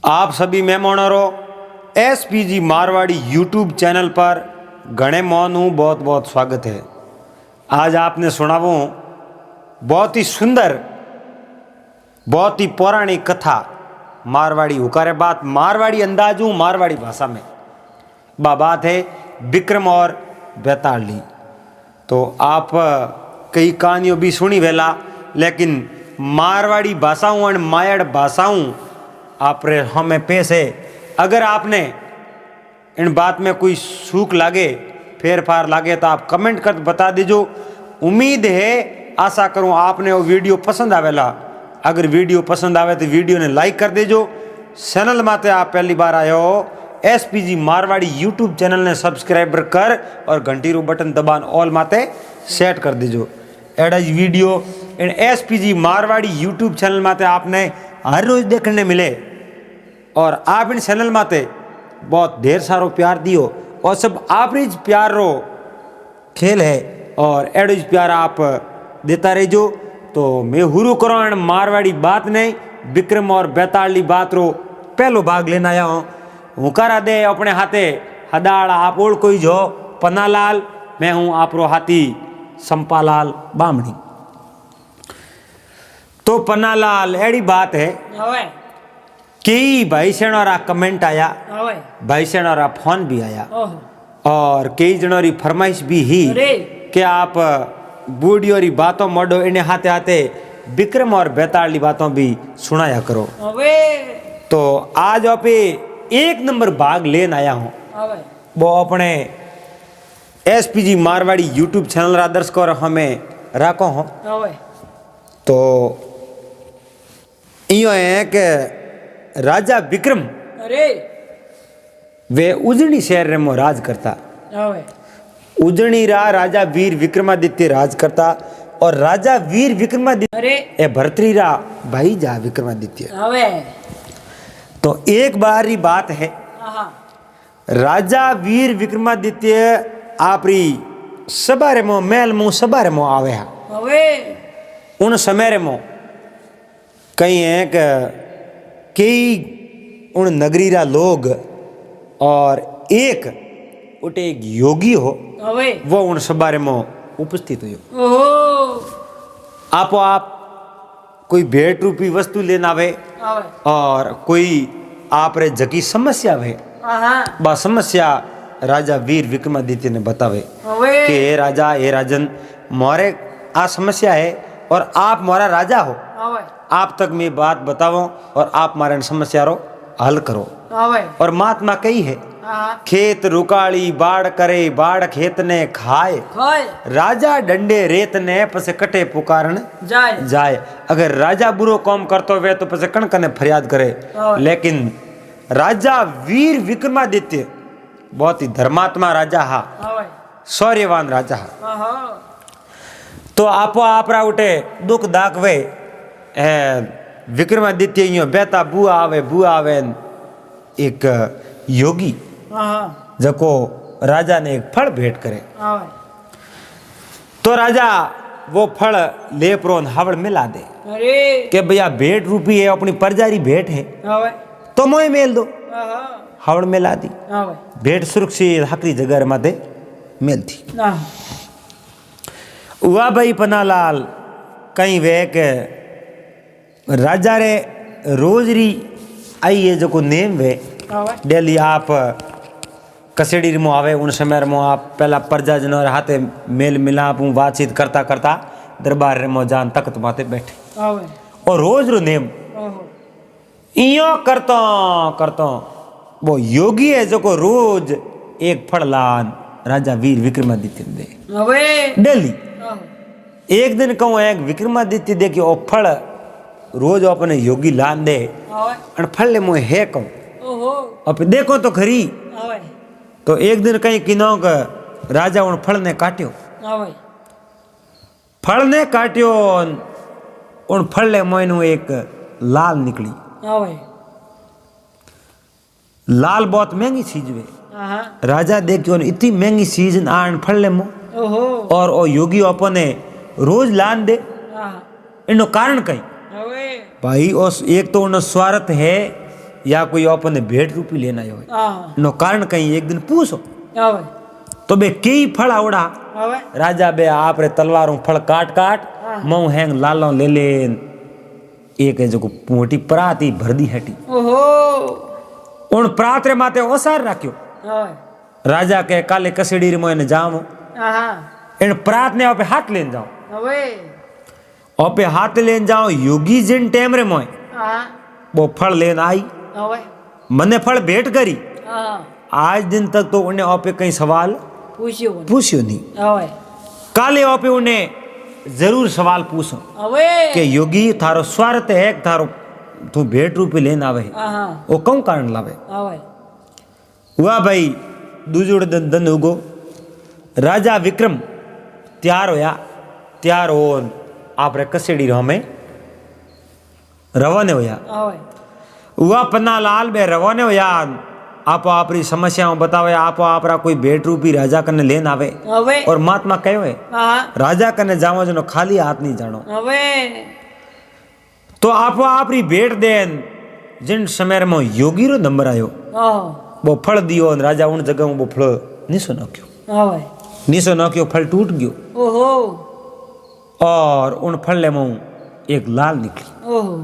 आप सभी मेहमानों एसपीजी मारवाड़ी यूट्यूब चैनल पर घणे मोनू बहुत बहुत स्वागत है। आज आपने सुनावो बहुत ही सुंदर बहुत ही पौराणिक कथा मारवाड़ी हुकारे बात मारवाड़ी अंदाजू मारवाड़ी भाषा में बात है विक्रम और बेताली। तो आप कई कहानियों भी सुनी वेला, लेकिन मारवाड़ी भाषाओं और मायड़ भाषाओं आप हमें पेश है। अगर आपने इन बात में कोई सूख लागे फेर फार लागे तो आप कमेंट कर बता दीजो। उम्मीद है आशा करूं आपने वो वीडियो पसंद आवेला। अगर वीडियो पसंद आवे तो वीडियो ने लाइक कर दीजो। चैनल माते आप पहली बार आए हो एसपीजी मारवाड़ी यूट्यूब चैनल ने सब्सक्राइबर कर और घंटी रू बटन दबान ऑल माते सेट कर दीजो। एडा वीडियो इन एसपीजी मारवाड़ी यूट्यूब चैनल माते आपने हर रोज देखने मिले और आप इन चैनल माते बहुत ढेर सारो प्यार दियो और सब आप प्यार रो खेल है और एडो प्यार आप देता रहो। तो मैं हुरु करो मारवाड़ी बात नहीं विक्रम और बेताली बात रो पहलो भाग लेना आया हूँ। हुकारा दे अपने हाथे हदाड़ आप ओढ़ कोई जो पन्नालाल, मैं हूँ आप रो हाथी संपालाल बामणी। तो पन्नालाल एड़ी बात है कई भाई सेणोरा कमेंट आया, भाई सेणोरा फोन भी आया और कई जनोरी फरमाइश भी ही कि आप बूढ़ियों री बातों मोडो इन्हें हाथे हाथे विक्रम और बेताली बातों भी सुनाया करो। तो आज आप एक नंबर भाग लेन आया हूँ। वो अपने एसपीजी मारवाड़ी यूट्यूब चैनल रा दर्शक और हमें राखो हो। तो यो है कि राजा विक्रम वे उजनी शहर में राज करता। उजनी राजा वीर विक्रमादित्य राज करता और राजा वीर विक्रमादित्य ए भरतरी रा भाई जा विक्रमादित्य। तो एक बार ही बात है राजा वीर विक्रमादित्य आपरी सबारे मो मेल मो सबारे मो आवे है। उन समय रे मो कई है कई उन नगरी रा लोग और एक उटे एक योगी हो वो उन सबारे में उपस्थित हो। आपो आप कोई भेंट रूपी वस्तु लेना आवे और कोई आप रे जकी समस्या है बा समस्या राजा वीर विक्रमादित्य ने बतावे कि हे राजा हे राजन मोरे आ समस्या है और आप मोरा राजा हो, आप तक मैं बात बताओ और आप मारे समस्या रो हल करो। और महात्मा कही है खेत रुकाली बाढ़ करे बाढ़ खेत ने खाए राजा डंडे रेत ने पसे कटे पुकारन जाए। अगर राजा बुरो काम करतो वे तो पसे कण कने फरियाद करे, लेकिन राजा वीर विक्रमादित्य बहुत ही धर्मात्मा राजा हा, शौर्यवान राजा हा। तो आपो आपरा उठे दुख दाख वे विक्रमादित्य यो बेता बुआ आवे एक योगी जको राजा ने एक फल भेंट करे। तो राजा वो फल ले प्रोन हावड़ मिला दे कि भैया भेंट रूपी है अपनी प्रजारी भेंट है तो मोए मेल दो। हावड़ मिला दी भेंट सुरक्षित हकरी जगह माते मेल थी। हुआ भाई पन्नालाल कहीं वे के राजा रे रोजरी आई है जो को नेम वे डेली आप कसेड़ी में आवे उन समय में आप पहला प्रजा जनों हाथे मेल मिलाप बातचीत करता करता दरबार रे में जान तख्त माते बैठे और रोज रो नेम इयो करता वो योगी है जो को रोज एक फल लान राजा वीर विक्रमादित्य दे डेली। एक दिन कहूँ एक विक्रमादित्य दे कि ओ फल रोज अपने योगी लान दे और फल ले मुझे है कहूँ अब देखो तो खरी। तो एक दिन कहीं किनो का राजा उन फल ने काट्यो उन फल ले मोइनु एक लाल निकली। लाल बहुत महंगी चीज वे राजा देखियो इतनी महंगी चीज आन फल ले मो और ओ योगी अपने रोज लान दे इनो कारण कहीं भाई उस एक तो उन स्वार्थ है या कोई अपने भेंट रूपी लेना आयो है हाँ नो कारण कहीं एक दिन पूछो आवे तो बे कई फल आवड़ा आवे राजा बे आप रे तलवारों फल काट काट मऊ हैंग लालों ले ले एक है जो मोटी पराती भर दी हटी ओहो उन प्रात रे माते ओसार राख्यो आवे राजा के काले कसेड़ी रे मोने जामो हाँ इन प्रात ने आपे हाथ लेन जाओ आवे आपे हाथ लेन जाओ योगी जिन टेम रे मोय हाँ वो फल लेन आई आवे मने फल भेंट करी हाँ आज दिन तक तो उन्हें आपे कई सवाल पूछ्यो नहीं आवे काले आपे उन्हें जरूर सवाल पूछो आवे कि योगी थारो स्वार्थ है कि थारो तू भेंट रूपी लेन आवे हाँ वो कौन कारण लावे आवे हुआ भाई दूजोड़ दन उगो राजा विक्रम तैयार होया तैयार हो आप रे कसेड़ी हमें रवाने होया आवे हुआ पन्ना लाल बे रवाने होया आप आपरी समस्याओं बतावे आप आपरा कोई भेंट रूपी राजा कने लेन आवे आवे और महात्मा कहो है हाँ राजा कने जावो जनो खाली हाथ नहीं जानो आवे तो आप आपरी भेंट देन जिन समय में योगी रो नंबर आयो आहो वो फल दियो और राजा उन जगह वो फल निसो नाख्यो आवे निसो नाख्यो फल टूट गयो ओहो और उन फल ले मुंह एक लाल निकली ओहो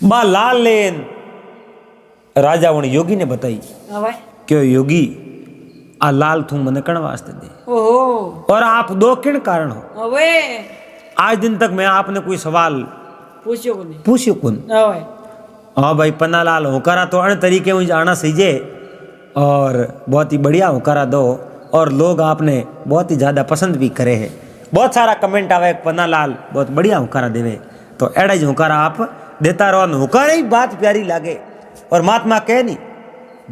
बा लाल लेन राजा उन योगी ने बताई आवे क्यों योगी आ लाल थू मने कण वास्ते दे ओहो और आप दो किन कारण हो आवे आज दिन तक मैं आपने कोई सवाल पूछो को नहीं पूछ्यो कौन आवे हाँ भाई पन्नालाल होकारा तो अन तरीके मुझे आना सीजे और बहुत ही बढ़िया होकारा दो और लोग आपने बहुत ही ज़्यादा पसंद भी करे हैं बहुत सारा कमेंट आवे पन्नालाल बहुत बढ़िया होकारा देवे तो एड़ा ही होकारा आप देता रहो होकारा ही बात प्यारी लागे और महात्मा कहे नहीं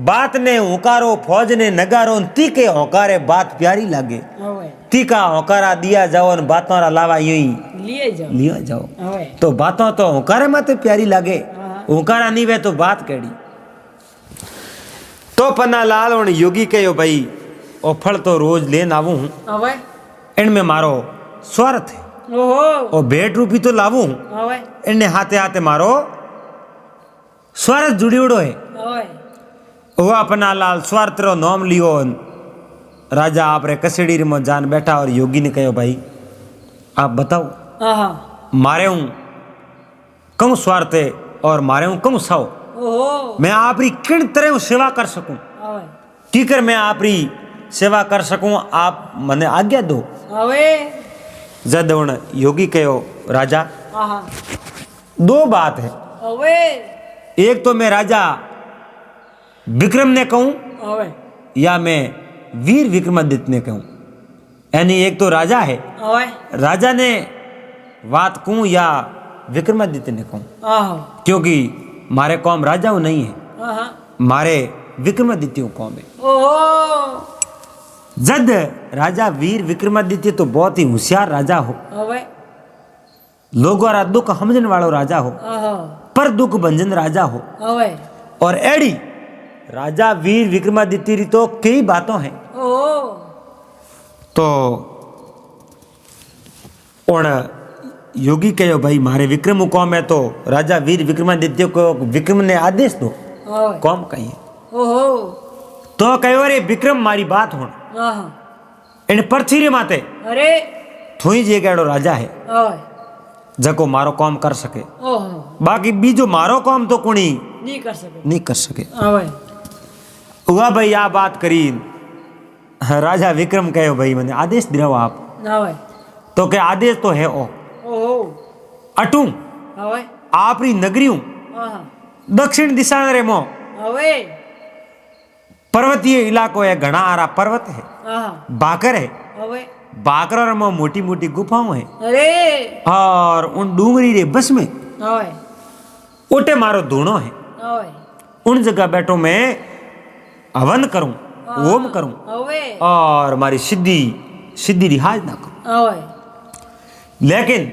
बात ने होकारो फौज ने नगारो ती के होकारे बात प्यारी लागे आवे ती का होकारा दिया जाओ और बातों रा लावा यूं ही लिए जाओ लिया जाओ आवे तो बातों तो होकारे माते प्यारी लागे होकारा नहीं वे तो बात केड़ी तो पन्ना लाल और योगी कहो भाई ओ फल तो रोज लेन आऊं हूं आवे इनमें मारो स्वार्थ है ओहो और भेंट रूपी तो लाऊं आवे इनने हाथे हाथे मारो स्वार्थ जुड़ियोड़ो है आवे वो अपना लाल स्वार्थ रो नाम लियो राजा आप रे कसेड़ी में जान बैठा और योगी ने कहो भाई आप बताओ हाँ मारे हूं कम स्वार्थ है और मारे हूं कम साओ ओहो मैं आपरी किन तरह सेवा कर सकूं आवे कीकर मैं आपरी सेवा कर सकूं आप मने आज्ञा दो आवे जद उन योगी कहो राजा हाँ दो बात है आवे एक तो मैं राजा विक्रम ने कहूं आवे या मैं वीर विक्रमादित्य ने कहूं यानी एक तो राजा है आवे राजा ने बात कहूं या विक्रमादित्य ने कहूं आहो क्योंकि मारे कौम राजाओं नहीं है हाँ मारे विक्रमादित्य कौम है ओहो जद राजा वीर विक्रमादित्य तो बहुत ही होशियार राजा हो आवे लोगों रा दुख समझने वालो राजा हो आहो पर दुख भंजन राजा हो आवे और एड़ी राजा वीर विक्रमादित्य री तो कई बातों हैं ओहो तो उन योगी कहो भाई मारे विक्रम कौम है तो राजा वीर विक्रमादित्य को विक्रम ने आदेश दो आवे कौम कही ओहो तो कहो रे विक्रम मारी बात हो हाँ इन पर्थी रे माते अरे थोई जे केड़ो राजा है आवे जको मारो कौम कर सके ओहो बाकी बीजो मारो कौम तो कुणी नहीं कर सके नहीं कर सके आवे हुआ भाई आ बात करी राजा विक्रम कहो भाई मैंने आदेश दिलाओ आप आवे तो क्या आदेश तो है ओ ओहो अटू आवे आपरी नगरियों हाँ दक्षिण दिशा रे मो आवे पर्वतीय इलाको है घना आरा पर्वत है हाँ बाकर है आवे बाकर में मोटी मोटी गुफाओं है अरे और उन डूंगरी रे बस में आवे ओटे मारो धूणो है आवे उन जगह बैठो मैं हवन करूं ओम करूं आवे और हमारी सिद्धि सिद्धि रिहाज ना करूं आवे लेकिन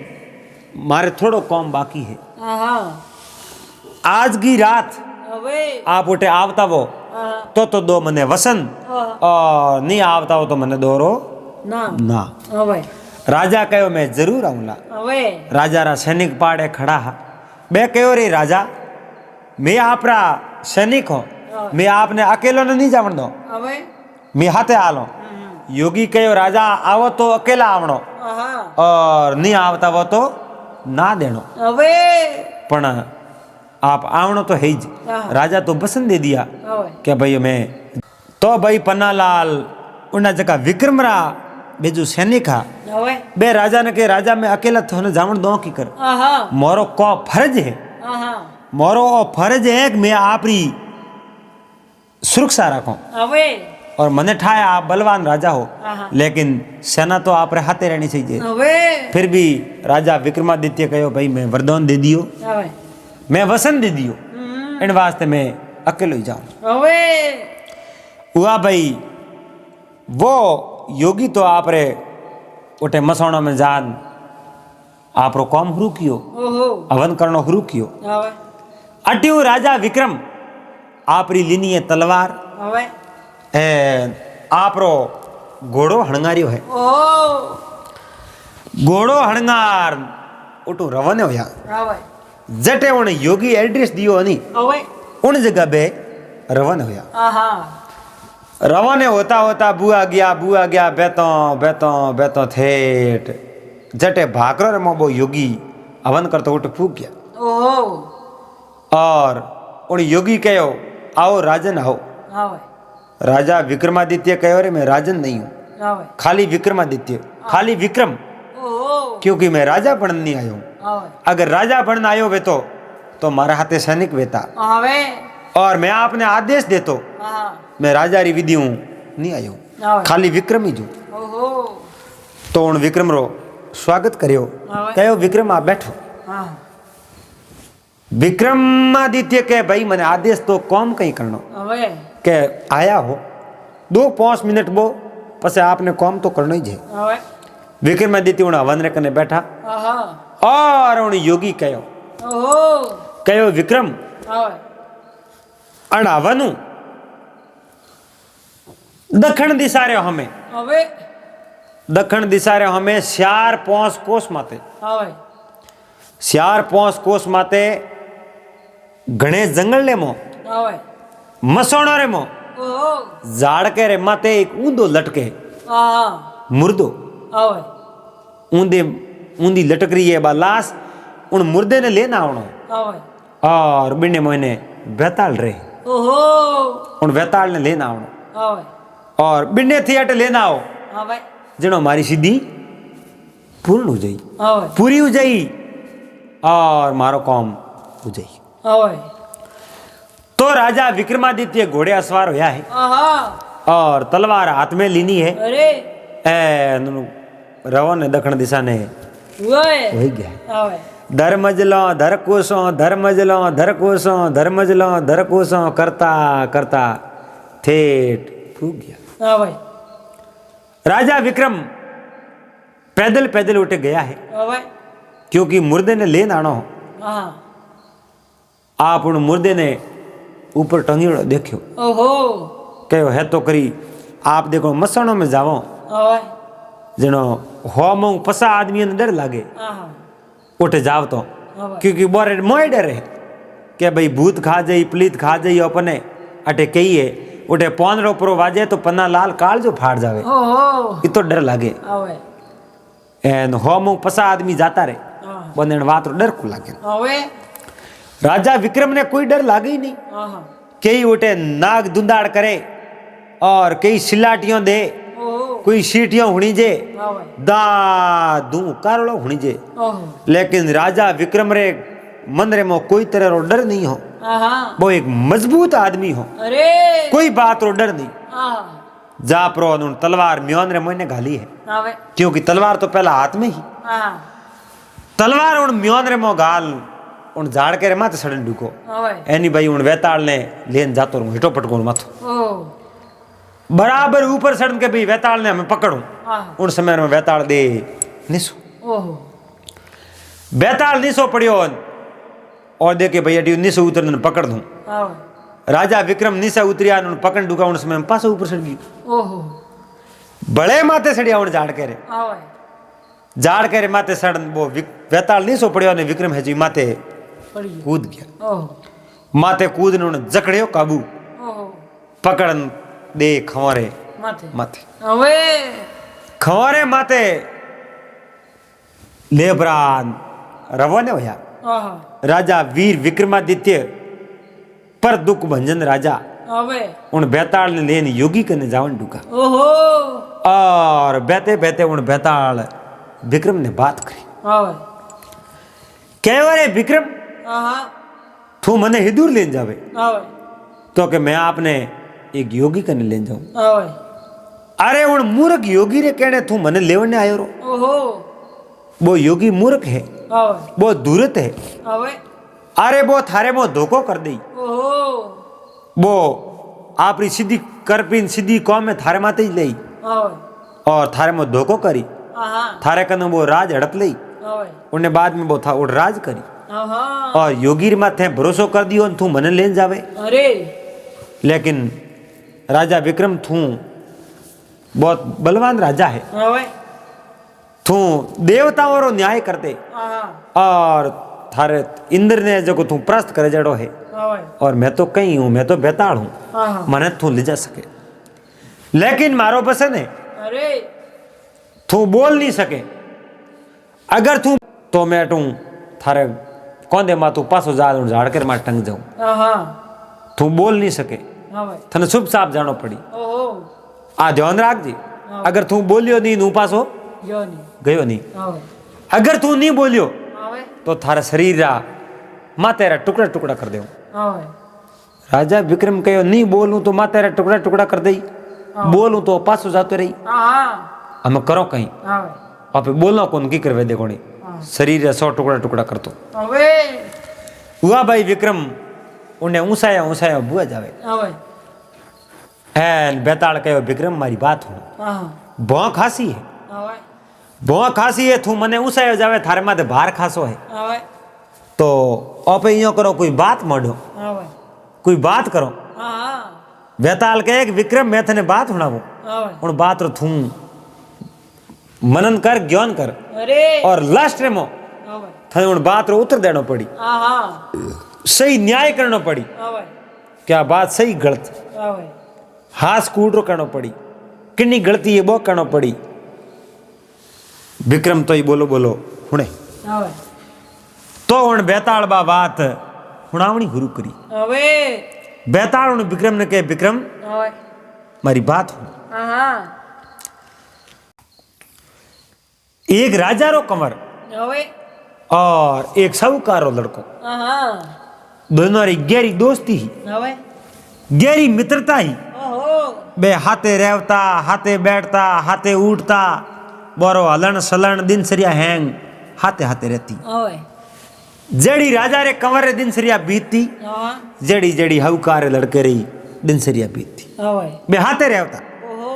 मारे थोड़ो कौम बाकी है हाँ आज की रात आवे आप उठे आवता वो हाँ तो दो मने वसन और नहीं आवता हो तो मने दोरो ना ना आवे राजा कहो मैं जरूर आऊंगा आवे राजा रा सैनिक पाड़े खड़ा हा बे कहो रे राजा मैं आपरा सैनिक हूँ, मैं आपने अकेलो ने नहीं जावन दो, હવે मैं हाथे आलो। योगी कहो राजा आवो तो अकेला आवणो આહા और नहीं आवता वो तो ना देनो, હવે पण आप आवणो तो है ज। राजा तो बसन दे दिया હવે कि भाई मैं तो भाई पन्नालाल उन्ना जगह विक्रमरा बेजू सैनिक हा હવે बे राजा ने के राजा मैं अकेला थोने जावण दो की कर, આહા मोरो को फर्ज है, આહા मोरो फर्ज है कि मैं आपरी सुरक्षा रखूं હવે और मने ठाया आप बलवान राजा हो, आहा। लेकिन सेना तो आप रे हाथे रहनी चाहिए। હવે फिर भी राजा विक्रमादित्य कहो भाई मैं वरदान दे दियो, હવે मैं वसन दे दियो, इन वास्ते मैं अकेलो ही जाऊं। હવે हुआ भाई वो योगी तो आप रे उठे मसौणों में जान आप रो काम हुरू कियो, ઓહો हवन करनो हुरू कियो। હવે अट्यू राजा विक्रम आपरी लीनी है तलवार હવે ए आपरो घोड़ो हणगारियो है, ઓહો घोड़ो हणगार उठू रवाने होया હવે जटे उन योगी एड्रेस दियो नहीं હવે उन जगह बे रवाने होया। આહા रवाने होता होता बुआ गया बेतो बेतो बेतो थेट जटे भाकरो रे मोबो योगी हवन करतो उठ फूक गया ઓહો और उन योगी कहो आओ राजन आओ। હવે राजा विक्रमादित्य कहो रे मैं राजन नहीं हूँ, હવે खाली विक्रमादित्य, खाली विक्रम, ઓહો क्योंकि मैं राजा बनने नहीं आयो हूँ। હવે अगर राजा बनने आयो वे तो मारा हाथे सैनिक वेता હવે और मैं आपने आदेश देतो, આહા मैं राजा री विधि हूँ नहीं आयो, હવે खाली विक्रम ही जो। ઓહો तो उन विक्रम रो स्वागत करियो, कहो विक्रम आप बैठो। હા विक्रमादित्य के भाई मैंने आदेश तो कौम कहीं करनो હવે के आया हो 2-5 मिनट बो पसे आपने कौम तो करनो ही है। હવે विक्रमादित्य उन हवन रे कने बैठा આહા और उन योगी कहो ઓહો कहो विक्रम હવે अण हवनु दक्षिण दिशा रे हमें હવે दक्षिण दिशा रे हमें 4-5 कोस माते હવે 4-5 कोस माते घणे जंगल ले मो હવે मसोणो रे मो ઓહો झाड़ के रे माते एक ऊंधो लटके આહા मुर्दो હવે ऊंधे ऊंधी लटक रही है बा लाश उन मुर्दे ने लेना आवणो હવે और बिने मोने बेताल रे ઓહો उन बेताल ने लेना आवणो હવે और बिने थी अट लेना आओ હવે जनो मारी सीधी पूर्ण हो जाई, હવે पूरी हो जाई और मारो काम हो जाई। હવે तो राजा विक्रमादित्य घोड़े अस्वार होया है આહા और तलवार हाथ में लीनी है અરે रवो ने दक्षिण दिशा ने ઓય हो गया है। હવે धर्मजलो धरकोसो धर्मजलो धरकोसो धर्मजलो धरकोसो करता करता ठेठ फूक गया। હવે राजा विक्रम पैदल पैदल उठ गया है હવે क्योंकि मुर्दे ने लेन आनो। આહા आप उन मुर्दे ने ऊपर टंगीड़ो देखो ઓહો कहो है तो करी आप देखो मसाणों में जावो હવે जनो हो मऊ पसा आदमी ने डर लागे આહા उठे जाव तो હવે क्योंकि बोरे मोए डर है कि भाई भूत खा जाई प्लीत खा जाई अपने अटे कहिए उठे 15 प्रो वाजे तो पन्ना लाल काल जो फाड़ जावे ઓહો इतो डर लागे હવે एन हो मऊ पसा आदमी जाता रे આહા बंदे वात डर को लागे। હવે राजा विक्रम ने कोई डर लागे ही नहीं, આહા कई उठे नाग दुंदाड़ करे और कई सिलाटियों दे ઓહો कोई सीटियों हुणी जे હવે दा दू कारलो हुणी जे, ઓહો लेकिन राजा विक्रम रे मन रे मो कोई तरह रो डर नहीं हो, આહા वो एक मजबूत आदमी हो, અરે कोई बात रो डर नहीं। આહા जा प्रो उन तलवार म्योन रे मोने घाली है હવે क्योंकि तलवार तो पहला हाथ में ही, આહા तलवार उन म्योन रे मो गाल उन झाड़ के रे माथे सड़न डुको હવે एनी भाई उन वेताल ने लेन जातो रहूं हिटो पटको माथो ઓહો बराबर ऊपर सड़न के भाई वेताल ने हमें पकड़ू। આહા उन समय में वेताल दे निसो ઓહો बेताल निसो पड़ियो और देखे भैया टी निसो उतर ने पकड़ दूं। હવે राजा विक्रम निसा उतरिया उन पकड़ डुका उन समय में पास ऊपर सड़ गई ઓહો बड़े माथे सड़िया उन झाड़ के रे હવે झाड़ के रे माथे सड़न वो वेताल निसो पड़ियो ने विक्रम है जी माथे પડી ગયો कूद गया। ઓહો माथे कूदने उन्हें जकड़ियो काबू ओहो पकड़न दे खवारे माथे माथे હવે खवारे माथे लेबरान रवाने होया આહા राजा वीर विक्रमादित्य पर दुख भंजन राजा હવે उन बेताल ने लेन योगी कने जावन डूका ઓહો और बेते बेते उन बेताल विक्रम ने बात करी હવે कहे रे विक्रम આહા तू मने हिदूर लेन जावे હવે तो कि मैं आपने एक योगी कने लेन जाऊं હવે अरे उन मूर्ख योगी रे कहने तू मने लेवने आयो रो ઓહો वो योगी मूर्ख है હવે वो दूरत है હવે अरे वो थारे मो धोखो कर दी ઓહો वो आपरी सीधी करपीन सीधी कौम में थारे माते ही लई હવે और थारे मो धोखो करी આહા थारे कने वो राज हड़प लई હવે उन्हें बाद में वो था उड़ राज करी આહા और योगी रे माथे भरोसो कर दियो तू मने लेन जावे અરે लेकिन राजा विक्रम तू बहुत बलवान राजा है હવે तू देवताओं रो न्याय करते આહા और थारे इंद्र ने जो तू प्रस्त करे जड़ो है હવે और मैं तो कहीं हूं मैं तो बेताल हूं આહા मने तू ले जा सके लेकिन मारो पसंद है અરે तू बोल नहीं सके अगर तू तो मैं तू थारे कौंदे मा तू पासो झाड़ कर मार टंग जाऊं આહા तू बोल नहीं सके હવે थने शुभ साफ जानो पड़ी ઓહો आ ध्यान राख जी अगर तू बोलियो नहीं नू पासो જોની गयो नहीं હવે अगर तू नहीं बोलियो હવે तो थारा शरीर रा माँ तेरा टुकड़ा टुकड़ा कर दे હવે राजा विक्रम कहो नहीं बोलूं तो माँ तेरा टुकड़ा टुकड़ा कर दई बोलूं तो पासो जाते रही આહા हम करो कहीं હવે आप बोलना कौन की करवे देखो नहीं शरीर रा 100 टुकड़ा टुकड़ा कर तो હવે हुआ भाई विक्रम उन्हें ऊंसाया ऊंसाया बुआ जावे હવે एन बेताल कहो विक्रम मारी बात हो આહા भौं खासी है હવે भौं खासी है तू मने ऊंसायो जावे थारे माथे भार खासो है હવે तो आप यो करो कोई बात मढ़ो હવે कोई बात करो આહા बेताल कहे कि विक्रम मैं थने बात सुनावो હવે उन बात रो थू मनन कर ज्ञान कर અરે और लास्ट रे मो હવે थने उन बात रो उत्तर देनो पड़ी આહા सही न्याय करनो पड़ी હવે क्या बात सही गलत હવે हास कूड़ रो करनो पड़ी किन्नी गलती है वो करनो पड़ी विक्रम तो ही बोलो बोलो हुणे હવે तो उन बेताल बा बात हुणावणी गुरु करी હવે बेताल उन विक्रम ने कहे विक्रम હવે मारी बात हो આહા एक राजा रो कमर હવે और एक साहूकार रो लड़को આહા दोनों री गहरी दोस्ती ही હવે गहरी मित्रता ही ઓહો बे हाथे रहता हाथे बैठता हाथे उठता बोरो हलन सलन दिनचर्या हैंग हाथे हाथे रहती હવે जड़ी राजा रे कंवर रे दिनचर्या बीतती આહા जड़ी जड़ी हवकार लड़के रही दिनचर्या बीतती હવે बे हाथे रहता ઓહો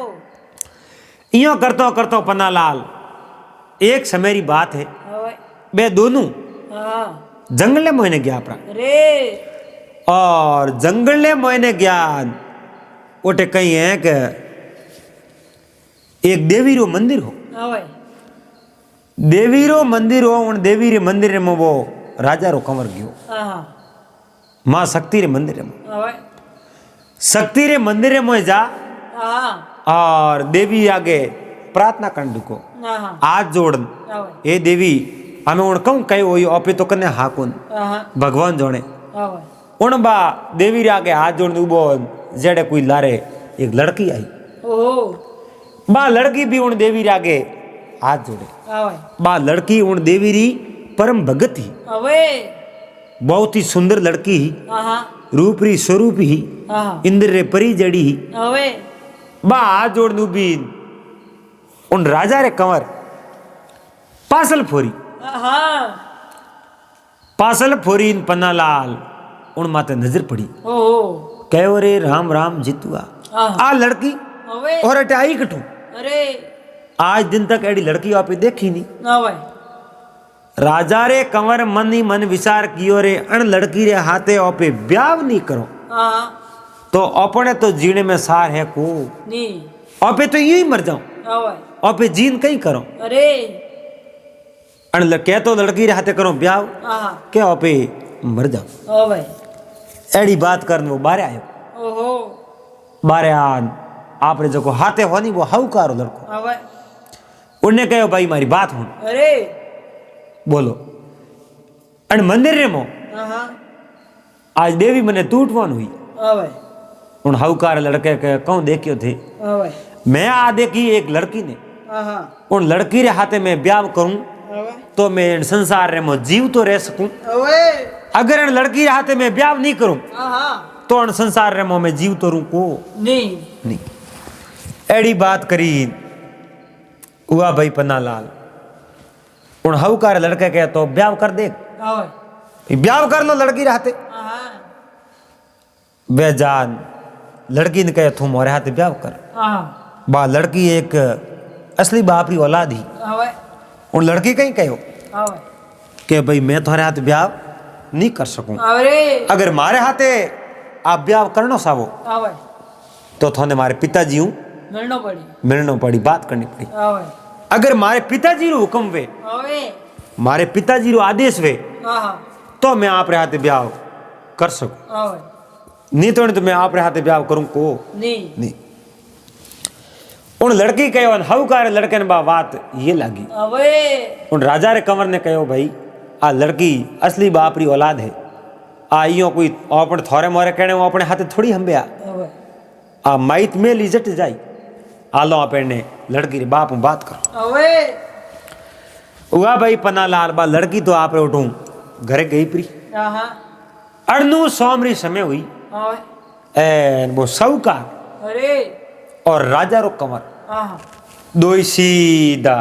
इयो करतो करतो पन्नालाल एक समय री बात है હવે बे दोनों આહા जंगल में मोहने गया अपना અરે और जंगल में मोहने गया ओटे कहीं है कि एक देवी रो मंदिर हो હવે देवी रो मंदिर हो उन देवी रे मंदिर में वो राजा रो कंवर गयो આહા माँ शक्ति रे मंदिर में હવે शक्ति रे मंदिर में जा આહા और देवी आगे प्रार्थना कर दुको આહા हाथ जोड़न હવે ए देवी हमें उन कहूँ कही हो अपे तो कने हाकुन આહા भगवान जोड़े હવે उन बा देवी रे आगे हाथ जोड़ उबो जेड़े कोई लारे एक लड़की आई ઓહો बा लड़की भी उन देवी रे आगे हाथ जोड़े હવે बा लड़की उन देवी री परम भगत ही હવે बहुत ही सुंदर लड़की ही આહા रूप री स्वरूप ही આહા इंद्र रे परी जड़ी ही હવે बा हाथ जोड़ भी उन राजा रे कंवर पासल फोरी આહા पासल फोरी इन पन्नालाल उन माते नजर पड़ी ઓહો कहो रे राम राम जितुआ આહા आ लड़की હવે और अटे आई कठू અરે आज दिन तक एडी लड़की आप देखी नहीं હવે राजा रे कंवर मन ही मन विचार कियो रे अन लड़की रे हाथे ओपे ब्याव नहीं करो આહા तो अपने तो जीने में सार है को ની ओपे तो यूं ही मर जाओ હવે ओपे जीन कहीं करो અરે अन कह तो लड़की रे हाथे करो ब्याव આહા के ओपे मर जाओ હવે एड़ी बात करने वो बारे आयो। ओहो बारे आन आपने जो को हाथे होनी वो हाउकारो लड़को आवे उन्हें कहो भाई मारी बात हो अरे बोलो अन मंदिर रे मो हाँ आज देवी मने टूटवान हुई आवे उन हाउकार लड़के के कौन देखियो थे आवे मैं आ देखी एक लड़की ने हाँ उन लड़की रे हाथे में ब्याह करूं आवे तो मैं इन संसार रे मो जीव तो रह सकूं आवे अगर इन लड़की रे हाथे में ब्याह नहीं करूं हाँ तो इन संसार रे मो में जीव तो रू को नहीं एड़ी बात करी हुआ भाई पन्ना लाल उन हाउकार लड़के के तो ब्याह कर दे आवे ब्याह कर लो लड़की रे हाथे हाँ बेजान लड़की ने कहे तू मोरे हाथे ब्याह कर हाँ बा लड़की एक असली बाप री औलाद ही आवे उन लड़की कहीं कहो आवे कि भाई मैं तुम्हारे हाथ ब्याह नहीं कर सकूं अरे अगर मारे हाथे आप ब्याह करनो सावो आवे तो थोने मारे पिताजी हूं मिलनो पड़ी बात करनी पड़ी आवे अगर मारे पिताजी रो हुक्म वे आवे मारे पिताजी रो आदेश वे हाँ तो मैं आप रे हाथे ब्याह कर सकूं आवे नहीं तो मैं आप रे हाथे ब्याह करूं को नहीं उन लड़की कहो हाउकार लड़के ने बा बात ये लगी आवे उन राजा रे कंवर ने कहो भाई आ लड़की असली बाप री औलाद है आ इयो कोई अपन थोरे मोरे कहने वो अपने हाथे थोड़ी हम्बया आवे आ माइत में लिजट जाई आलो आपने लड़की रे बाप में बात करो आवे हुआ भाई पन्ना लाल बा लड़की तो आप रे उठूं घरे गई प्री हाँ अड़नू सोमरी समय हुई आवे एन वो साहूकार अरे और राजा रो कंवर हाँ दो ही सीधा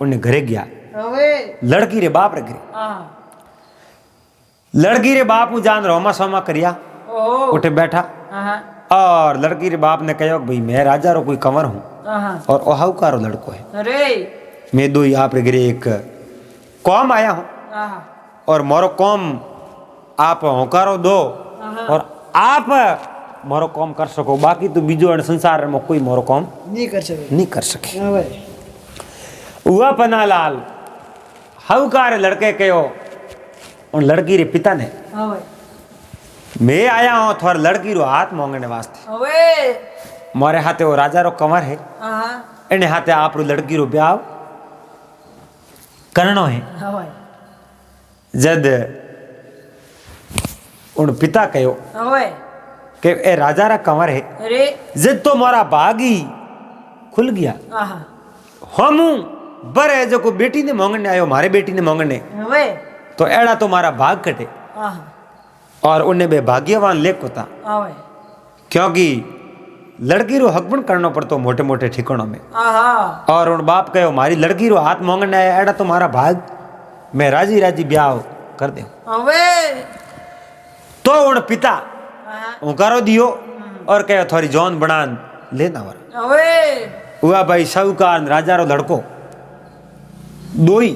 उन्हें घरे गया आवे लड़की रे बाप रे घरे हाँ लड़की रे बाप उ जान रोमा सोमा करिया ओहो उठे बैठा हाँ और लड़की रे बाप ने कहो भाई मैं राजा रो कोई कंवर हूँ हाँ और ओहाउकारो लड़को है अरे मैं दो ही आप रे घरे एक कौम आया हूँ हाँ और मोरो कौम आप होकारो दो और आप मोरो कौम कर सको बाकी तो बीजो अण संसार में कोई मोरो कौम नहीं कर सके आवे हुआ पन्ना लाल हाउकार लड़के कहो उन लड़की रे पिता ने आवे मैं आया हूँ थोड़ा लड़की रो हाथ मांगने वास्ते आवे मोरे हाथे वो राजा रो कंवर है हाँ एने हाथे आप रो लड़की रो ब्याह करनो है आवे जद उन पिता कहो आवे कि ए राजा रा कंवर है अरे जद तो मोरा भाग ही खुल गया हाँ हम बरे जो को बेटी ने मांगने आयो मारे बेटी ने मांगने आवे तो एड़ा तो मारा भाग कटे हाँ और उन्हें बेभाग्यवान लेख होता आवे क्योंकि लड़की रो हकबन करना पड़तो मोटे मोटे ठिकानों में हाँ और उन बाप कहो मारी लड़की रो हाथ मांगने आया एड़ा तो मारा भाग मैं राजी राजी ब्याह कर दे आवे तो उन पिता हाँ उकारो दियो और कहो थोड़ी जौन बनान लेना वाला आवे हुआ भाई साहूकार राजा रो लड़को दो ही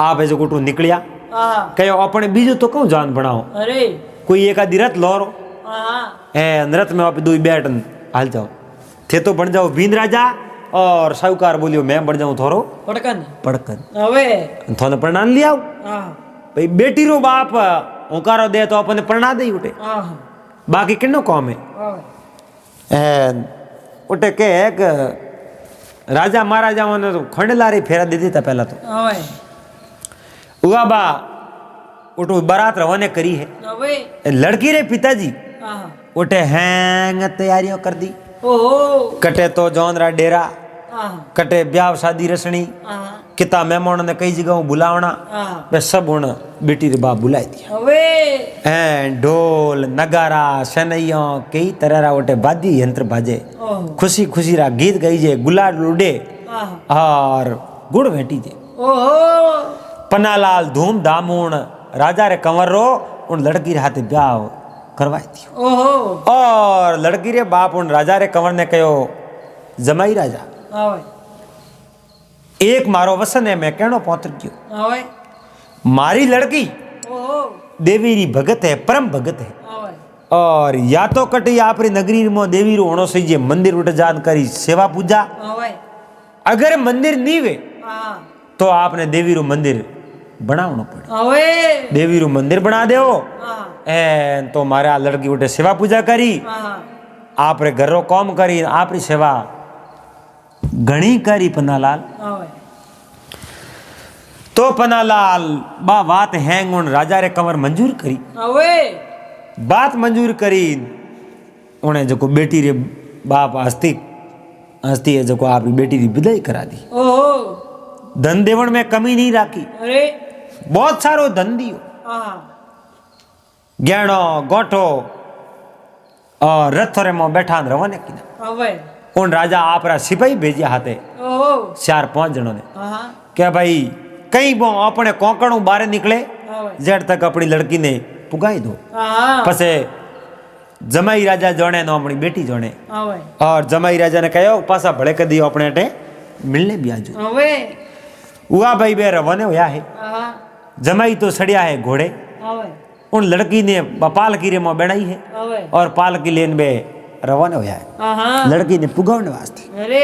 आप ऐसे कुटू निकलिया हाँ कहो अपने बीजो तो क्यों जान बनाओ अरे कोई एक आधी रथ लो रो हाँ ए रथ में आप दो ही बैठ हाल जाओ थे तो बन जाओ बींद राजा और साहूकार बोलियो मैं बन जाऊं थोरो पड़कन पड़कन आवे थोने प्रणाम लिया हाँ भाई बेटी रो बाप ओकारो दे तो अपने प्रणाम दे उठे हाँ बाकी किन्नो कौम है आवे उठे के एक राजा महाराजा ने तो खंडलारी फेरा दे देता पहला तो आवे हुआ बा उठो बारात रवाने करी है आवे लड़की रे पिताजी हाँ उठे हैंग तैयारियों कर दी ओहो कटे तो जौनरा डेरा हाँ कटे ब्याह शादी रसनी हाँ किता मेहमान ने कई जगह बुलावना हाँ वे सब उन बेटी रे बाप बुलाई दिया आवे हैं ढोल नगारा शनैया कई तरह रा उठे बादी यंत्र बाजे ओहो खुशी खुशी रा गीत गई जे गुलाल लुडे हाँ और गुड़ भेटी जे ओहो पन्नालाल धूम धामूण राजा रे कंवर रो उन लड़की रे हाथे ब्याह करवाई दियो ओहो और लड़की रे बाप उन राजा रे कंवर ने कहो जमाई राजा आवे एक मारो वसन है मैं कहनो पहुंच गयो आवे मारी लड़की ओहो देवी री भगत है परम भगत है आवे और या तो कटी आपरी नगरी में देवी रो होनो सही जे मंदिर उठ जान करी सेवा पूजा आवे अगर मंदिर नहीं वे हाँ तो आपने देवी रो मंदिर बनावनो पड़े आवे देवी रो मंदिर बना दो हाँ एन तो मारे आ लड़की उठे सेवा पूजा करी हाँ आप रे घरो काम करी आप री सेवा घणी करी पन्नालाल हाँ तो पन्नालाल बा बात हैंग उन राजा रे कंवर मंजूर करी अवे बात मंजूर करी उन्हें जो बेटी रे बाप हस्ती हस्ती है जो आपकी बेटी की विदाई करा दी ओहो धन देवण में कमी नहीं राखी अरे बहुत सारो धन दियो हाँ गहणो गोठो और रथोरे में बैठा रवाने की अवे उन राजा आपरा सिपाही भेजिया हाथे ओहो 4-5 जनों ने हाँ क्या भाई कहीं वो अपने कोंकणों बाहर निकले अवे जेड़ तक अपनी लड़की ने पुगाई दो हाँ पसे जमाई राजा जोने नो अपनी बेटी जोने अवे और जमाई राजा ने कहो पासा भड़े कर दियो अपने अटे मिलने भी आजू अवे हुआ भाई बे रवाने होया है हाँ जमाई तो सड़िया है घोड़े अवे उन लड़की ने पालकी रे में बनाई है अवे और पालकी लेन में रवाना होया है हाँ लड़की ने पुगावने वास्ते अरे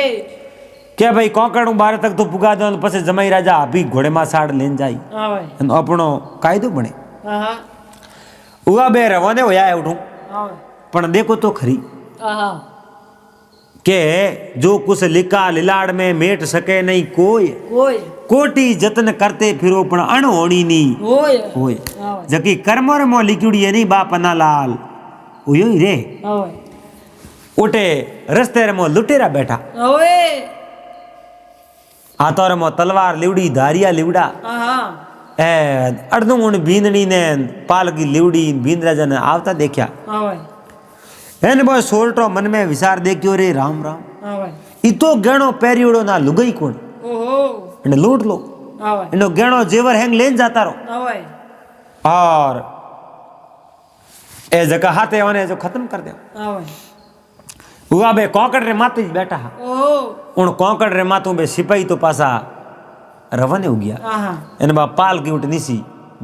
क्या भाई कोंकण बार तक तो पुगा दो पसे जमाई राजा अभी घोड़े में साड़ लेन जाई अवे अन अपनो कायदो बने हाँ हुआ बे रवाने होया है उठूं अवे पण देखो तो खरी हाँ के जो कुछ लिखा लिलाड़ में मेट सके नहीं कोई कोई कोटि जतन करते फिरो पण अण होनी नी होय होय अवे जकी कर्मों में लिखुड़ी है नहीं बापना लाल उयो ही रे अवे उठे रस्ते रे मो लुटेरा बैठा अवे हाथों रे मो तलवार लिवड़ी धारिया लिवड़ा हाँ ए अर्धुं उन बींदनी ने पाल की लिवड़ी बींद राजा ने आवता देखा अवे एन बो सोरटो मन में विचार देखियो रे राम राम अवे इतो गहणो पेरियोड़ो ना लुगाई कोण ओहो इने लूट लो अवे इनो गहणो जेवर हैंग लेन जाता रहो अवे और ए जगह हाथे होने जो खत्म कर दे अवे हुआ बे कोंकड़ रे माथे ही बैठा हा ओहो उन कोंकड़ रे माथों बे सिपाही तो पासा रवाने हो गया हाँ इन बा पाल की उठ निसी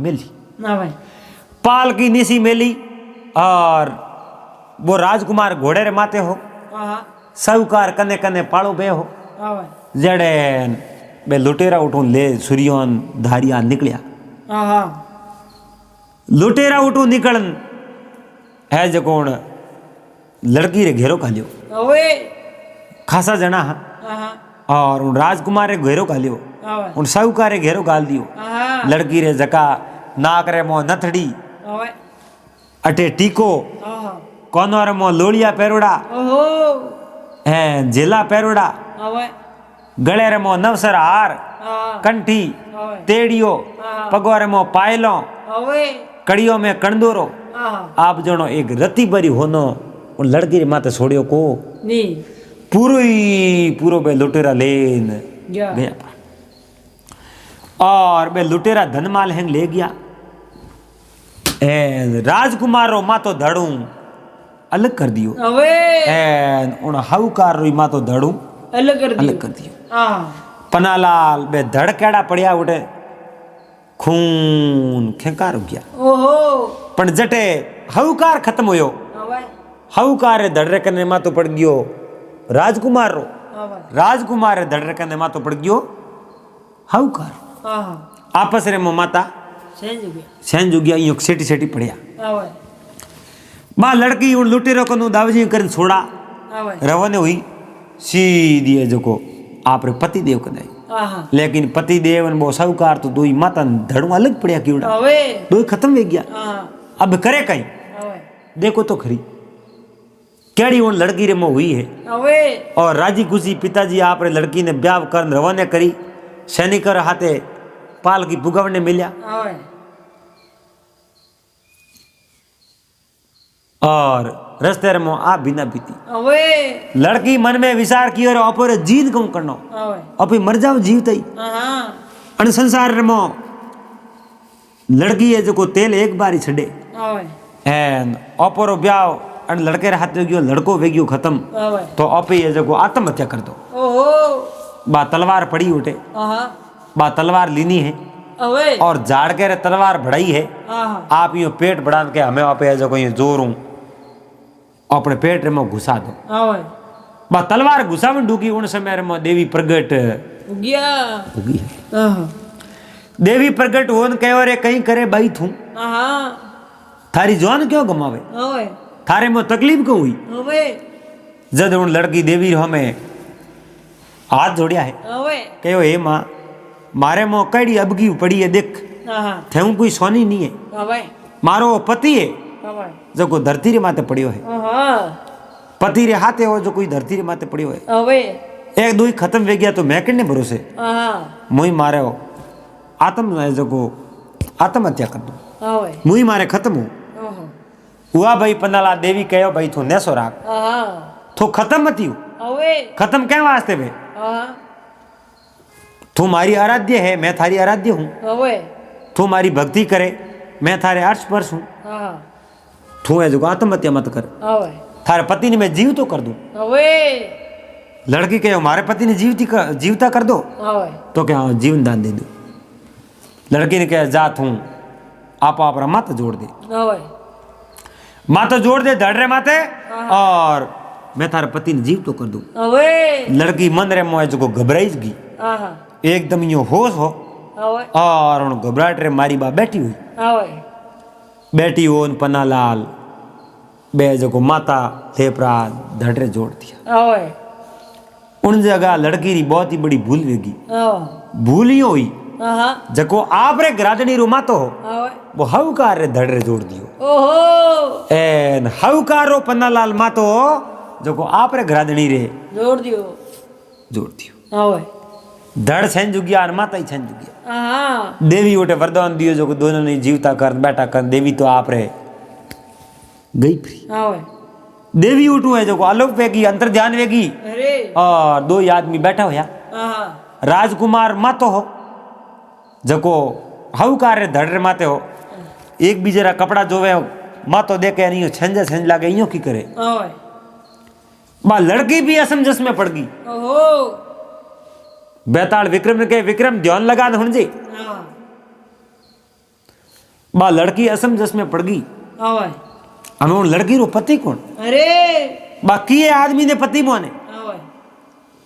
मिली अवे पाल की निसी मिली और वो राजकुमार घोड़े रे माथे हो हाँ साहूकार कने कने पाड़ो बे हो अवे जड़े बे लुटेरा उठूं ले सूर्योन धारिया निकलिया हाँ लुटेरा उठूं निकलन है जो कौन लड़की रे घेरो कालियो अवे खासा जना हा हाँ और उन राजकुमार रे घेरो कालियो अवे उन साहूकार रे घेरो गाल दियो हाँ लड़की रे जका नाक रे मो नथड़ी अवे अटे टीको हाँ कोनो रे मो लोलिया पेरोड़ा ओहो है जेला पेरोड़ा अवे गले रे मो नवसर हार हाँ कंठी अवे तेड़ियो हाँ। पगो रे मो पायलो अवे कड़ियों में कणदोरो हाँ आप जनो एक रति भरी होनो उन लड़की रे माथे छोड़ियो को नी पूरो बे लुटेरा लेन गया गया और बे लुटेरा धनमाल हैंग ले गया एन राजकुमारो मातो धड़ू अलग कर दियो अवे एन उन हाउकार रो मातो धड़ू अलग कर अलग दी कर दियो हाँ पनालाल बे धड़ केड़ा पड़िया उठे खून खेकार हो गया ओहो पण जटे हाउकार खत्म होयो अवे हाउकार रे धड़ रे कने मातो पड़ गयो राजकुमार रो अवे राजकुमार रे धड़ रे कने मातो पड़ गयो हाउकार हाँ आपस रे मो माता सेंज गया सेन जुगिया यूं सेटी सेटी पड़िया अवे बा लड़की उन लुटेरो को दावजी कर छोड़ा अवे रवाने हुई सीधी है जो आप रे पति देव कदाई हाँ लेकिन पति देव वो साहूकार तो दो ही माता धड़ू अलग पड़िया क्यों अवे दो ही खत्म हो गया हाँ अब करे कहीं अवे देखो तो खरी केड़ी उन लड़की रे मो हुई है अवे और राजी खुशी पिताजी आप रे लड़की ने ब्याह कर रवाने करी सैनिक हाथे पाल की पुगवने मिलिया अवे और रस्ते रे मो आप बिना बीती अवे लड़की मन में विचार कियो रे अपर जीत कहूं करनो अवे अपी मर जाओ जीवतई हाँ अन संसार रे मो लड़की है जो तेल एक बार ही छड़े अवे एन अपरो ब्याह अन लड़के रे हाथ गयो लड़को वे गयो खत्म अवे तो अपी है जो आत्महत्या कर दो ओहो बा तलवार पड़ी उठे हाँ बा तलवार लीनी है अवे और झाड़ के रे तलवार बढ़ाई है हाँ आप यूं पेट बढ़ा के हमें आप है जो कोई जोर हूं अपने पेट रे में घुसा दो अवे बा तलवार घुसा में डूगी उन समय रे में देवी प्रगट गया होगी हाँ देवी प्रगट होन कहो रे कहीं करे बाई थू हाँ थारी जान क्यों गमावे હવે थारे में तकलीफ क्यों हुई હવે जद उन लड़की देवी हमें हाथ जोड़िया है હવે कहो हे माँ मारे में कड़ी अबगी पड़ी है देख હા હા थे कोई सोनी नहीं है હવે मारो पति है હવે जो कोई धरती रे माथे पड़ियो है હા पति रे हाथे हो जो कोई धरती रे माथे पड़ियो है હવે एक दो ही खत्म वे गया तो मैं किन्ने भरोसे હા मुई मारे हो आत्म जो को आत्महत्या कर दू હવે मुई मारे खत्म हूँ ઓહો हुआ भाई पन्नाला देवी कहो भाई तू नेसो राख હા तो खत्म मती हूँ હવે खत्म क्या वास्ते वे હા तू मारी आराध्य है मैं थारी आराध्य हूँ હવે तू मारी भक्ति करे मैं थारे अर्श परस हूँ હા तू है जो आत्महत्या मत कर હવે थारे पति ने मैं जीव तो कर दूं હવે लड़की कहो हमारे पति ने जीवता कर दो હવે तो क्या हाँ, जीवन दान दे दो लड़की ने कहा जात हूँ आप माता जोड़ दे હવે माता जोड़ दे धड़ रे माथे और मैं थारे पति ने जीव तो कर दूं હવે लड़की मन रे मोए जो घबराई गई હા હા एकदम यो होश हो હવે और उन घबराहट रे मारी बा बैठी हुई હવે बैठी हो उन पन्नालाल बे जो माता लेपरा धड़रे जोड़ दिया હવે उन जगह लड़की री बहुत ही बड़ी भूल वेगी હવે भूल ही हुई હા हा जको आप रे ग्रादनी रो मातो हो હવે वो हवकार रे धड़रे जोड़ दियो ઓહો एन हवकार रो पन्नालाल मातो जको आप रे ग्रादनी रे જોડ દ્યો जोड़ दियो હવે धड़ छन जुगिया और माता ही छन जुगिया હા હા देवी उठे वरदान दियो जो दोनों ने जीवता कर बैठा कर देवी तो आप रे गई फ्री હવે देवी उठू है जो आलोक वेगी अंतर ध्यान वेगी અરે और दो ही आदमी बैठा होया હા હા राजकुमार मातो हो जको हवकार रे धड़ रे माते हो एक बीजेरा कपड़ा जोवे मातो देखे नहीं छंजा छंज लागे यूं की करे હવે बा लड़की भी असमंजस में पड़ गई ઓહો बेताल विक्रम ने कहे विक्रम ध्यान लगा दे जी હા बा लड़की असमंजस में पड़ गई હવે हमें उन लड़की रो पति कौन અરે बाकी ये आदमी ने पति मोने હવે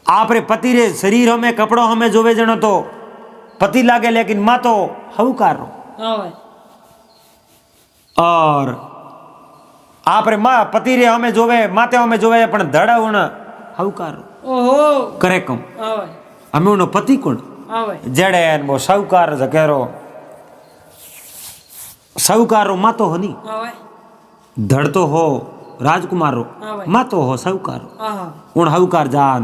आप रे पति रे शरीर में कपड़ों हमें जोवे जनो तो पति लागे लेकिन माँ तो हवकार रो હવે और आप रे माँ पति रे हमें जोवे माते हमें जोवे पण धड़ा उन हवकार रो ઓહો करे कम હવે हमें उन पति कौन હવે जड़े वो साहूकार जकेरो साहूकार रो माँ तो होनी હવે धड़ तो हो राजकुमार रो हाँ भाई। माँ तो हो साहूकार रो હા હા उन साहूकार जान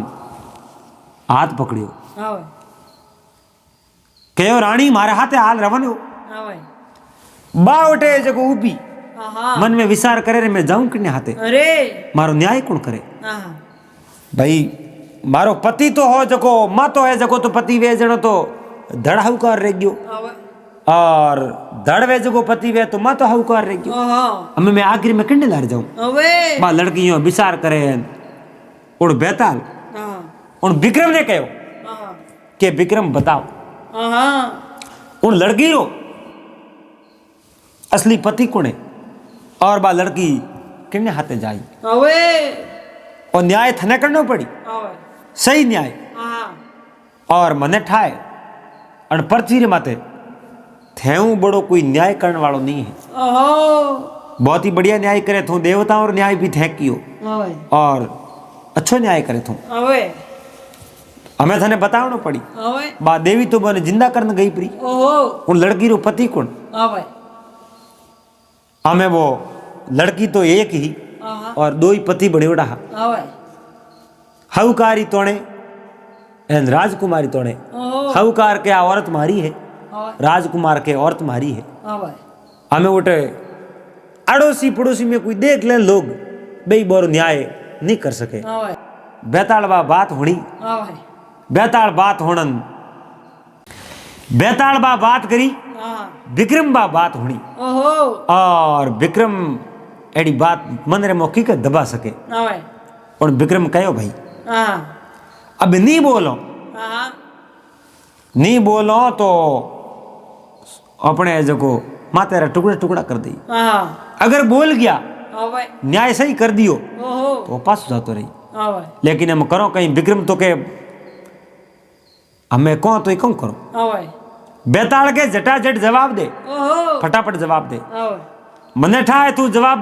हाथ पकड़ियो હવે कहो रानी मारे हाथे हाल रवन हो હવે बा उठे जको ऊपी હા હા मन में विचार करे रे मैं जाऊं किने हाथे અરે मारो न्याय कौन करे હા હા भाई मारो पति तो हो जको माँ तो है जको तो पति वे जनो तो धड़ हवकार रह गयो હવે और धड़ वे जको पति वे तो माँ तो हवकार रह गयो ઓહો हमें मैं आखिर में किन्ने लार जाऊं હવે बा लड़की यो विचार करे उड़ बेताल હા उन विक्रम ने कहो હા હા कि विक्रम बताओ હા હા उन लड़की रो असली पति कौन है और बा लड़की किन्ने हाथे जाई હવે और न्याय थने करनो पड़ी હવે सही न्याय હા હા और मने ठाए और पर्ची रे माथे थेऊ बड़ो कोई न्याय करने वालों नहीं है ઓહો बहुत ही बढ़िया न्याय करे थू देवताओं और न्याय भी थे कियो હવે और अच्छो न्याय करे थू હવે हमें थने बतावनो पड़ी હવે बा देवी तो बने जिंदा करने गई पड़ी ઓહો उन लड़की रो पति कौन હવે हमें वो लड़की तो एक ही હા હા और दो ही पति बड़े उड़ा હવે हवकारी तोड़े एंड राजकुमारी तोड़े ઓહો हवकार के आ औरत मारी है હવે राजकुमार के औरत मारी है હવે हमें उठे अड़ोसी पड़ोसी में कोई देख ले लोग बेई बोरो न्याय नहीं कर सके હવે बेताल बा बात होनी હવે बेताल बात होनन बेताल बा बात करी હા હા विक्रम बा बात होनी ઓહો और विक्रम एडी बात मन रे मौकी के दबा सके હવે और विक्रम कहो भाई હા હા अब नहीं बोलो હા હા नहीं बोलो तो अपने जको माते रा टुकड़ा टुकड़ा कर दी હા હા अगर बोल गया હવે न्याय सही कर दियो ઓહો तो पास जातो रही હવે लेकिन हम करो कहीं विक्रम तो के हमें कहो तो कौन करो હવે बेताल के झटाझट जवाब दे ઓહો फटाफट जवाब दे હવે मने ठाए तू जवाब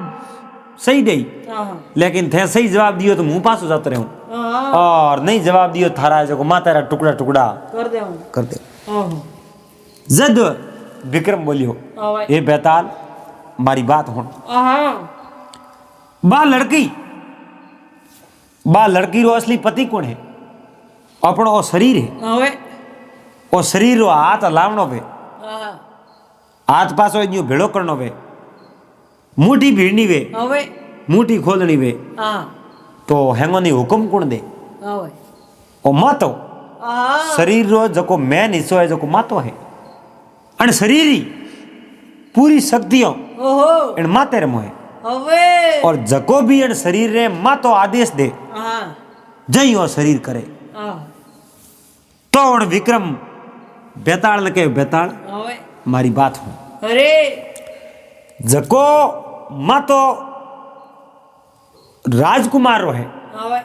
सही दे, हाँ लेकिन थे सही जवाब दियो तो मुंह पास हो जाते रहूं, हाँ और नहीं जवाब दियो थारा जो माँ तेरा टुकड़ा टुकड़ा कर दे कर दे। हाँ जद विक्रम बोलियो हाँ ए बेताल मारी बात हो, हाँ बा लड़की रो असली पति कौन है? अपनो ओ शरीर है, हाँ ओ शरीर रो हाथ हलावणो पे, हाँ हाथ पासो यूं भेड़ो करनो पे, मुठी भीड़नी वे, हाँ मुठी खोलनी वे, हाँ तो हेंगोनी हुक्म कौन दे? हाँ ओ मातो हाँ शरीर रो जको मेन हिस्सो है जको मातो है, अन शरीर ही पूरी शक्तियों ओहो इन माते रमो है, हाँ और जको भी इन शरीर रे मातो आदेश दे हाँ जई वो शरीर करे। हाँ तो उन विक्रम बेताल ने कहे बेताल हाँ मारी बात हो, अरे जको मातो राजकुमार रो है हाँ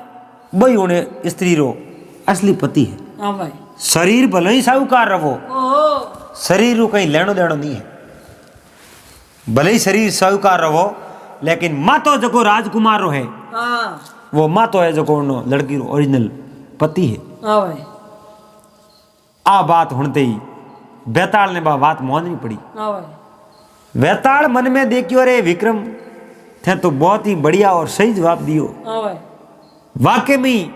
वही उन्हें स्त्री रो असली पति है। हाँ भाई शरीर भले ही साहूकार रहो, ओहो शरीर रो कहीं लेनो देनो नहीं है, भले ही शरीर साहूकार रहो, लेकिन मातो जको राजकुमार रो है हाँ वो मातो है जको उन्नो लड़की रो ओरिजिनल पति है। हाँ भाई आ बात होते ही बेताल ने बात माननी पड़ी। हाँ भाई बेताल मन में देखियो रे विक्रम थे तो बहुत ही बढ़िया और सही जवाब दियो, हाँ भाई वाकई में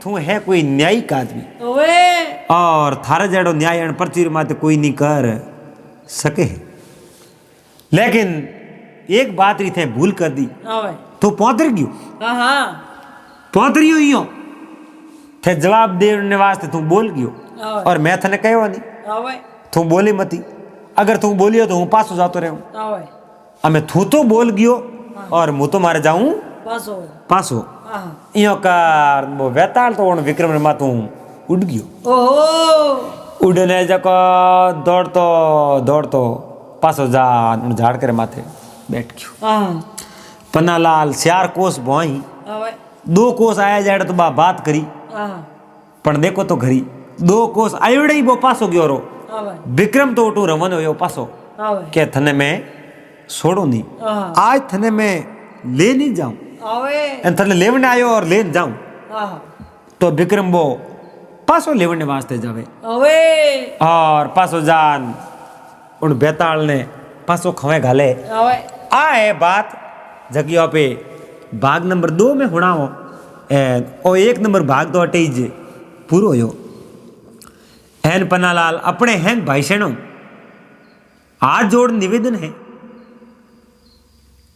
तू है कोई न्यायिक आदमी, ओए और थारे जड़ो न्याय अण पर्ची माते कोई नहीं कर सके है। लेकिन एक बात री थे भूल कर दी, हाँ भाई तो पौतर गयो, हाँ हाँ पौतरियो हियो थे जवाब देने वास्ते तू बोल गयो, हाँ भाई और मैं थने कहो नहीं हाँ भाई तू बोली मती, अगर तू बोलियो तो हूँ पास हो जातो रहूं, हाँ भाई अमे तू तो बोल गयो और मुँह तो मारे जाऊं पास हो पास हो। हाँ इयो कार वो वेताल तो उन विक्रम ने मातू उड़ गयो, ओहो उड़ने जको दौड़तो पासो जा उन झाड़ करे माथे बैठ गयो। हाँ पन्नालाल 4 कोस भोई, हाँ भाई 2 कोस आया जाए तो बात करी, हाँ पण देखो तो घरी 2 कोस आयोड़े ही वो पासो गयो रो। हाँ भाई विक्रम तो उठू रवन हो पासो हाँ भाई के थने में छोड़ो नहीं, हाँ आज थने में ले नहीं जाऊं, हाँ भाई एन थने लेवने आयो और लेन जाऊं। हाँ तो विक्रम वो पासो लेवने वास्ते जावे, हाँ भाई और पासो जान उन बेताल ने पासो खवे घाले। हाँ भाई आए बात जगियो पे भाग नंबर 2 में हुणाओ, और 1 नंबर भाग तो अटे जे पूरो हो। हैन पन्नालाल अपने हैंग भाई सेनो हाथ जोड़ निवेदन है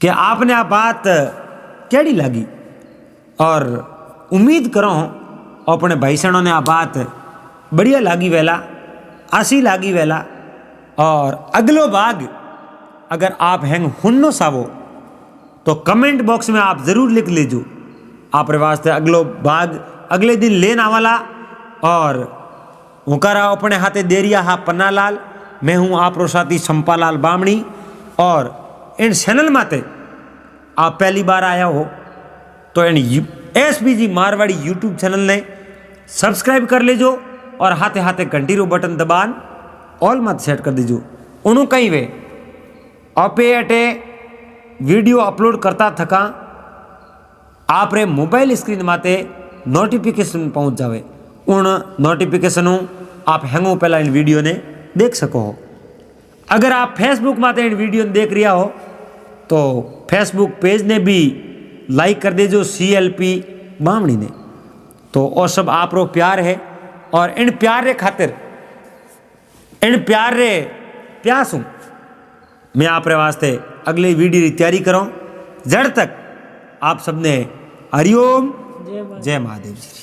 कि आपने आ बात कैडी लगी, और उम्मीद करो अपने भाई सेनो ने आ बात बढ़िया लागी वेला, आसी लागी वेला, और अगलो भाग अगर आप हैंग हुन्नो सावो तो कमेंट बॉक्स में आप जरूर लिख लीजो, आप वास्ते अगलो भाग अगले दिन लेना वाला। और हुकारा अपने हाथे दे रिया हा पन्नालाल, मैं हूँ आप साथी संपालाल बामणी, और इन चैनल माते आप पहली बार आया हो तो इन SPG मारवाड़ी यूट्यूब चैनल ने सब्सक्राइब कर लेजो, और हाथे हाथे घंटी रो बटन दबान ऑल मत सेट कर दीजो, उन्हों कहीं वे अपे अटे वीडियो अपलोड करता थका आप रे मोबाइल स्क्रीन माते नोटिफिकेशन पहुंच जावे, उन नोटिफिकेशनों आप हैंगो पहला इन वीडियो ने देख सको हो। अगर आप फेसबुक माते इन वीडियो देख रिया हो तो फेसबुक पेज ने भी लाइक कर दे जो CLP बामणी ने, तो और सब आप रो प्यार है, और इन प्यार रे खातिर इन प्यार रे प्यास हूँ मैं आप रे वास्ते अगले वीडियो की तैयारी करूँ। जड़ तक आप सबने हरिओम जय माता। जय महादेव जी।